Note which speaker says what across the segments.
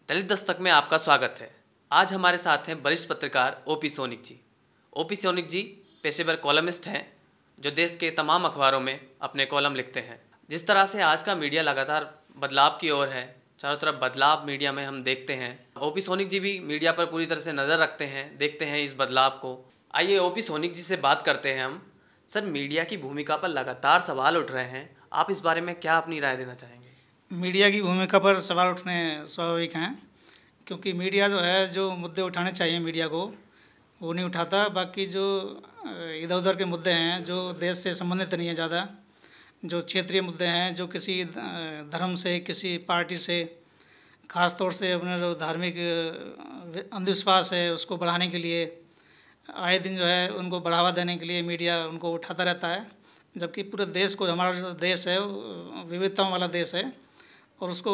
Speaker 1: दलित दस्तक में आपका स्वागत है। आज हमारे साथ हैं वरिष्ठ पत्रकार ओपी सोनिक जी। ओपी सोनिक जी पेशेवर कॉलमिस्ट हैं जो देश के तमाम अखबारों में अपने कॉलम लिखते हैं। जिस तरह से आज का मीडिया लगातार बदलाव की ओर है, चारों तरफ बदलाव मीडिया में हम देखते हैं। ओपी सोनिक जी भी मीडिया पर पूरी तरह से नज़र रखते हैं, देखते हैं इस बदलाव को। आइए ओपी सोनिक जी से बात करते हैं हम। सर, मीडिया की भूमिका पर लगातार सवाल उठ रहे हैं, आप इस बारे में क्या अपनी राय देना चाहेंगे?
Speaker 2: मीडिया की भूमिका पर सवाल उठने स्वाभाविक हैं, क्योंकि मीडिया जो है जो मुद्दे उठाने चाहिए मीडिया को वो नहीं उठाता। बाकी जो इधर उधर के मुद्दे हैं जो देश से संबंधित नहीं है, ज़्यादा जो क्षेत्रीय मुद्दे हैं, जो किसी धर्म से, किसी पार्टी से, ख़ास तौर से अपने जो धार्मिक अंधविश्वास है उसको बढ़ाने के लिए आए दिन जो है उनको बढ़ावा देने के लिए मीडिया उनको उठाता रहता है। जबकि पूरे देश को, हमारा जो देश है विविधताओं वाला देश है और उसको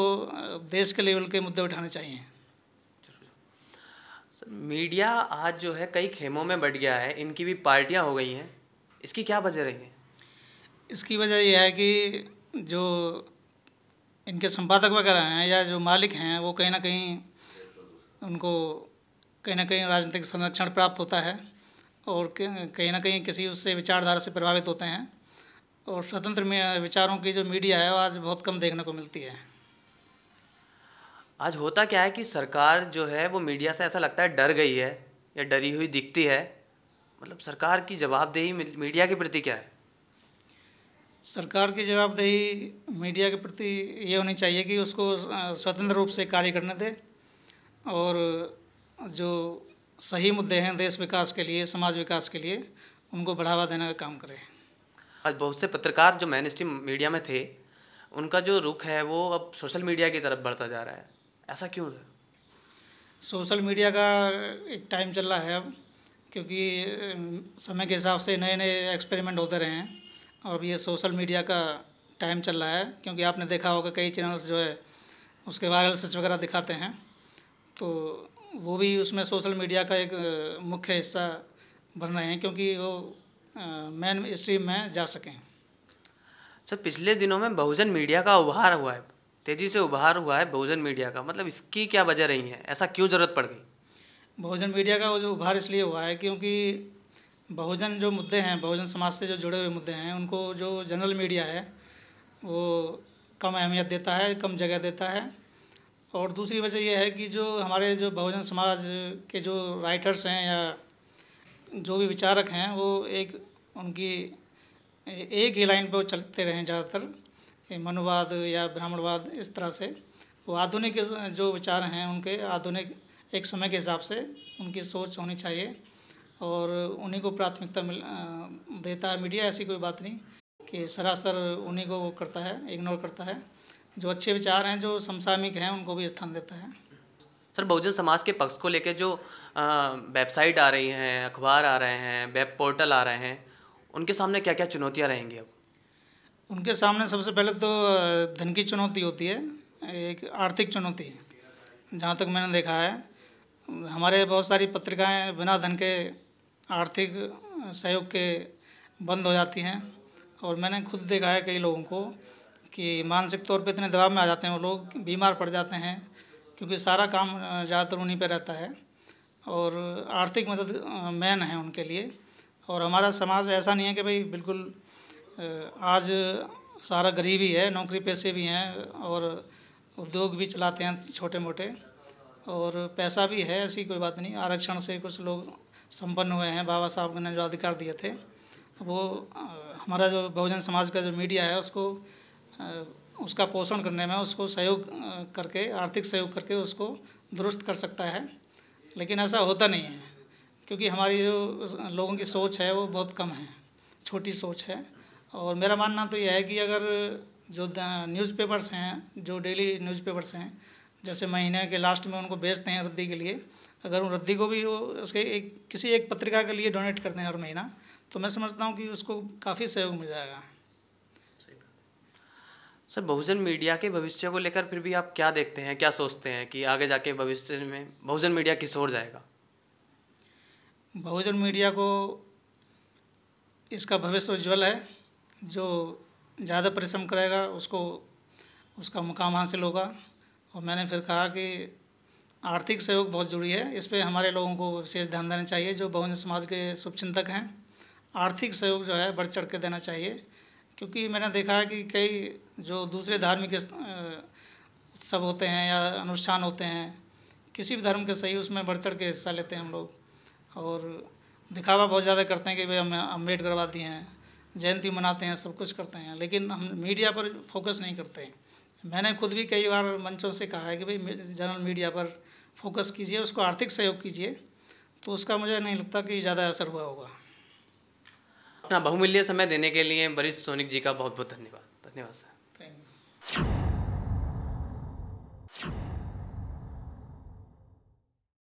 Speaker 2: देश के लेवल के मुद्दे उठाने चाहिए।
Speaker 1: मीडिया आज जो है कई खेमों में बढ़ गया है, इनकी भी पार्टियां हो गई हैं, इसकी क्या वजह रही है?
Speaker 2: इसकी वजह यह है कि जो इनके संपादक वगैरह हैं या जो मालिक हैं वो कहीं ना कहीं उनको कहीं ना कहीं राजनीतिक संरक्षण प्राप्त होता है और कहीं ना कहीं किसी उससे विचारधारा से प्रभावित होते हैं और स्वतंत्र विचारों की जो मीडिया है वो आज बहुत कम देखने को मिलती है।
Speaker 1: आज होता क्या है कि सरकार जो है वो मीडिया से ऐसा लगता है डर गई है या डरी हुई दिखती है। मतलब सरकार की जवाबदेही मीडिया के प्रति क्या है?
Speaker 2: सरकार की जवाबदेही मीडिया के प्रति ये होनी चाहिए कि उसको स्वतंत्र रूप से कार्य करने दे और जो सही मुद्दे हैं देश विकास के लिए, समाज विकास के लिए, उनको बढ़ावा देने का काम करे।
Speaker 1: आज बहुत से पत्रकार जो मेन स्ट्रीम मीडिया में थे, उनका जो रुख है वो अब सोशल मीडिया की तरफ बढ़ता जा रहा है, ऐसा क्यों है?
Speaker 2: सोशल मीडिया का एक टाइम चल रहा है अब, क्योंकि समय के हिसाब से नए नए एक्सपेरिमेंट होते रहे हैं और अब ये सोशल मीडिया का टाइम चल रहा है। क्योंकि आपने देखा होगा कई चैनल्स जो है उसके वायरल सच वगैरह दिखाते हैं, तो वो भी उसमें सोशल मीडिया का एक मुख्य हिस्सा बन रहे हैं क्योंकि वो मेन स्ट्रीम में जा सकें।
Speaker 1: सर, पिछले दिनों में बहुजन मीडिया का उभार हुआ है, तेज़ी से उभार हुआ है बहुजन मीडिया का, मतलब इसकी क्या वजह रही है, ऐसा क्यों ज़रूरत पड़ गई?
Speaker 2: बहुजन मीडिया का जो उभार इसलिए हुआ है क्योंकि बहुजन जो मुद्दे हैं, बहुजन समाज से जो जुड़े हुए मुद्दे हैं, उनको जो जनरल मीडिया है वो कम अहमियत देता है, कम जगह देता है। और दूसरी वजह यह है कि जो हमारे जो बहुजन समाज के जो राइटर्स हैं या जो भी विचारक हैं वो उनकी एक ही लाइन पर वो चलते रहें ज़्यादातर, मनुवाद या ब्राह्मणवाद, इस तरह से। वो आधुनिक जो विचार हैं उनके आधुनिक एक समय के हिसाब से उनकी सोच होनी चाहिए और उन्हीं को प्राथमिकता देता है मीडिया। ऐसी कोई बात नहीं कि सरासर उन्हीं को वो करता है, इग्नोर करता है। जो अच्छे विचार हैं, जो समसामयिक हैं, उनको भी स्थान देता है।
Speaker 1: सर, बहुजन समाज के पक्ष को लेकर जो वेबसाइट आ रही हैं, अखबार आ रहे हैं, वेब पोर्टल आ रहे हैं, उनके सामने क्या क्या चुनौतियां रहेंगी अब?
Speaker 2: उनके सामने सबसे पहले तो धन की चुनौती होती है, एक आर्थिक चुनौती है। जहाँ तक मैंने देखा है हमारे बहुत सारी पत्रिकाएं बिना धन के, आर्थिक सहयोग के बंद हो जाती हैं और मैंने खुद देखा है कई लोगों को कि मानसिक तौर पे इतने दबाव में आ जाते हैं वो लोग, बीमार पड़ जाते हैं क्योंकि सारा काम ज़्यादातर उन्हीं पे रहता है और आर्थिक मदद मेन है उनके लिए। और हमारा समाज ऐसा नहीं है कि भाई बिल्कुल आज सारा गरीब ही है, नौकरी पेशे भी हैं और उद्योग भी चलाते हैं छोटे मोटे और पैसा भी है, ऐसी कोई बात नहीं। आरक्षण से कुछ लोग संपन्न हुए हैं, बाबा साहब ने जो अधिकार दिए थे वो हमारा जो बहुजन समाज का जो मीडिया है उसको उसका पोषण करने में, उसको सहयोग करके, आर्थिक सहयोग करके उसको दुरुस्त कर सकता है। लेकिन ऐसा होता नहीं है क्योंकि हमारी जो लोगों की सोच है वो बहुत कम है, छोटी सोच है। और मेरा मानना तो यह है कि अगर जो न्यूज़पेपर्स हैं, जो डेली न्यूज़पेपर्स हैं, जैसे महीने के लास्ट में उनको बेचते हैं रद्दी के लिए, अगर उन रद्दी को भी वो उसके किसी एक पत्रिका के लिए डोनेट करते हैं हर महीना, तो मैं समझता हूँ कि उसको काफ़ी सहयोग मिल जाएगा।
Speaker 1: सर, बहुजन मीडिया के भविष्य को लेकर फिर भी आप क्या देखते हैं, क्या सोचते हैं कि आगे जाके भविष्य में बहुजन मीडिया किस ओर जाएगा?
Speaker 2: बहुजन मीडिया को इसका भविष्य उज्ज्वल है। जो ज़्यादा परिश्रम करेगा उसको उसका मुकाम हासिल होगा। और मैंने फिर कहा कि आर्थिक सहयोग बहुत ज़रूरी है। इस पे हमारे लोगों को विशेष ध्यान देना चाहिए। जो बहुजन समाज के शुभचिंतक हैं, आर्थिक सहयोग जो है बढ़ चढ़ के देना चाहिए, क्योंकि मैंने देखा है कि कई जो दूसरे धार्मिक उत्सव होते हैं या अनुष्ठान होते हैं, किसी भी धर्म के सही, उसमें बढ़ चढ़ के हिस्सा लेते हैं हम लोग और दिखावा बहुत ज़्यादा करते हैं कि भाई हमने अम्बेडकर करवा दिए हैं, जयंती मनाते हैं, सब कुछ करते हैं, लेकिन हम मीडिया पर फोकस नहीं करते हैं। मैंने खुद भी कई बार मंचों से कहा है कि भाई जनरल मीडिया पर फोकस कीजिए, उसको आर्थिक सहयोग कीजिए, तो उसका मुझे नहीं लगता कि ज़्यादा असर हुआ होगा।
Speaker 1: अपना बहुमूल्य समय देने के लिए वरिष्ठ सोनिक जी का बहुत बहुत धन्यवाद। धन्यवाद सर।
Speaker 2: Thank you.